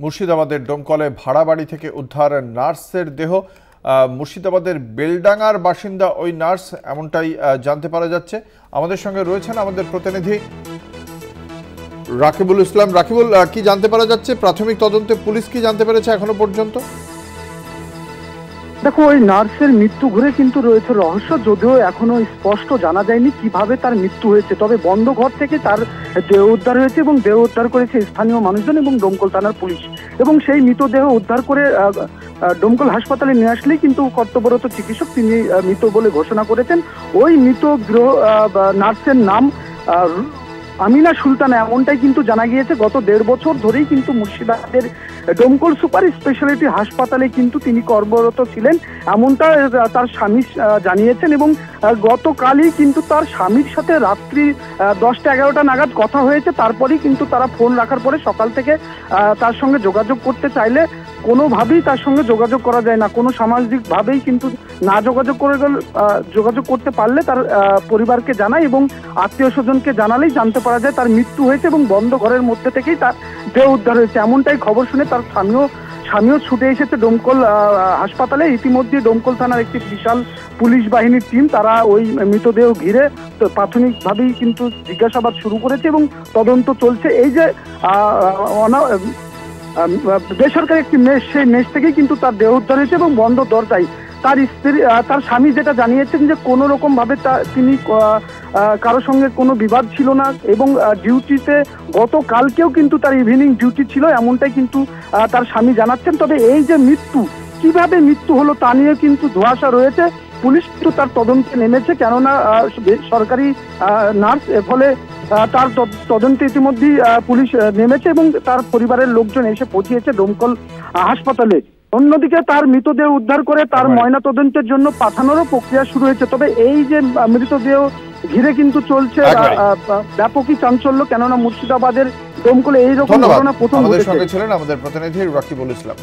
মুর্শিদাবাদের ডোমকলে ভাড়া বাড়ি থেকে উদ্ধার নার্সের দেহ। মুর্শিদাবাদের বেলডাঙ্গার বাসিন্দা ওই নার্স, এমনটাই জানতে পারা যাচ্ছে। আমাদের সঙ্গে রয়েছেন আমাদের প্রতিনিধি রাকিবুল ইসলাম। রাকিবুল, কি জানতে পারা যাচ্ছে? প্রাথমিক তদন্তে পুলিশ কি জানতে পেরেছে এখনো পর্যন্ত? দেখো, ওই নার্সের মৃত্যু ঘুরে কিন্তু রয়েছে রহস্য, যদিও এখনো স্পষ্ট জানা যায়নি কিভাবে তার মৃত্যু হয়েছে। তবে বন্ধ ঘর থেকে তার দেহ উদ্ধার হয়েছে এবং দেহ উদ্ধার করেছে স্থানীয় মানুষজন এবং ডোমকল থানার পুলিশ। এবং সেই মৃতদেহ উদ্ধার করে ডোমকল হাসপাতালে নিয়ে আসলেই কিন্তু কর্তব্যরত চিকিৎসক তিনি মৃত বলে ঘোষণা করেছেন। ওই মৃত নার্সের নাম আমিনা সুলতানা, এমনটাই কিন্তু জানা গিয়েছে। গত 1.5 বছর ধরেই কিন্তু মুর্শিদাবাদের ডোমকল সুপার স্পেশালিটি হাসপাতালে কিন্তু তিনি কর্মরত ছিলেন, এমনটা তার স্বামী জানিয়েছেন। এবং গতকালই কিন্তু তার স্বামীর সাথে রাত্রি 10টা-11টা নাগাদ কথা হয়েছে। তারপরেই কিন্তু তারা ফোন রাখার পরে সকাল থেকে তার সঙ্গে যোগাযোগ করতে চাইলে কোনোভাবেই তার সঙ্গে যোগাযোগ করা যায় না। কোনো সামাজিকভাবেই কিন্তু না যোগাযোগ করতে পারলে তার পরিবারকে জানায় এবং আত্মীয় স্বজনকে জানালেই জানতে পারা যায় তার মৃত্যু হয়েছে এবং বন্ধ ঘরের মধ্যে থেকেই তার দেহ উদ্ধার হয়েছে। এমনটাই খবর শুনে তার স্বামীও ছুটে এসেছে ডোমকল হাসপাতালে। ইতিমধ্যে ডোমকল থানার একটি বিশাল পুলিশ বাহিনীর টিম তারা ওই মৃতদেহ ঘিরে প্রাথমিকভাবেই কিন্তু জিজ্ঞাসাবাদ শুরু করেছে এবং তদন্ত চলছে। এই যে বেসরকারি একটি মেস, সেই মেস থেকেই কিন্তু তার দেহ উদ্ধার হয়েছে এবং বন্ধ দরজায়। তার স্বামী যেটা জানিয়েছেন যে কোনো রকম ভাবে তিনি কারোর সঙ্গে কোনো বিবাদ ছিল না এবং ডিউটিতে গতকালকেও কিন্তু তার ইভিনিং ডিউটি ছিল, এমনটাই কিন্তু তার স্বামী জানাচ্ছেন। তবে এই যে মৃত্যু, কিভাবে মৃত্যু হলো তা নিয়ে কিন্তু ধোঁয়াশা রয়েছে। পুলিশ কিন্তু তার তদন্তে নেমেছে, কেননা সরকারি নার্স, ফলে তার তদন্তে ইতিমধ্যেই পুলিশ নেমেছে এবং তার পরিবারের লোকজন এসে পৌঁছিয়েছে ডোমকল হাসপাতালে। অন্যদিকে তার মৃতদেহ উদ্ধার করে তার ময়না তদন্তের জন্য পাঠানোরও প্রক্রিয়া শুরু হয়েছে। তবে এই যে মৃতদেহ ঘিরে কিন্তু চলছে ব্যাপকই চাঞ্চল্য, কেননা মুর্শিদাবাদের ডোমকলে এইরকম ঘটনা প্রথম ঘটেছে। আমাদের সঙ্গে ছিলেন আমাদের প্রতিনিধি রাকিবুল ইসলাম।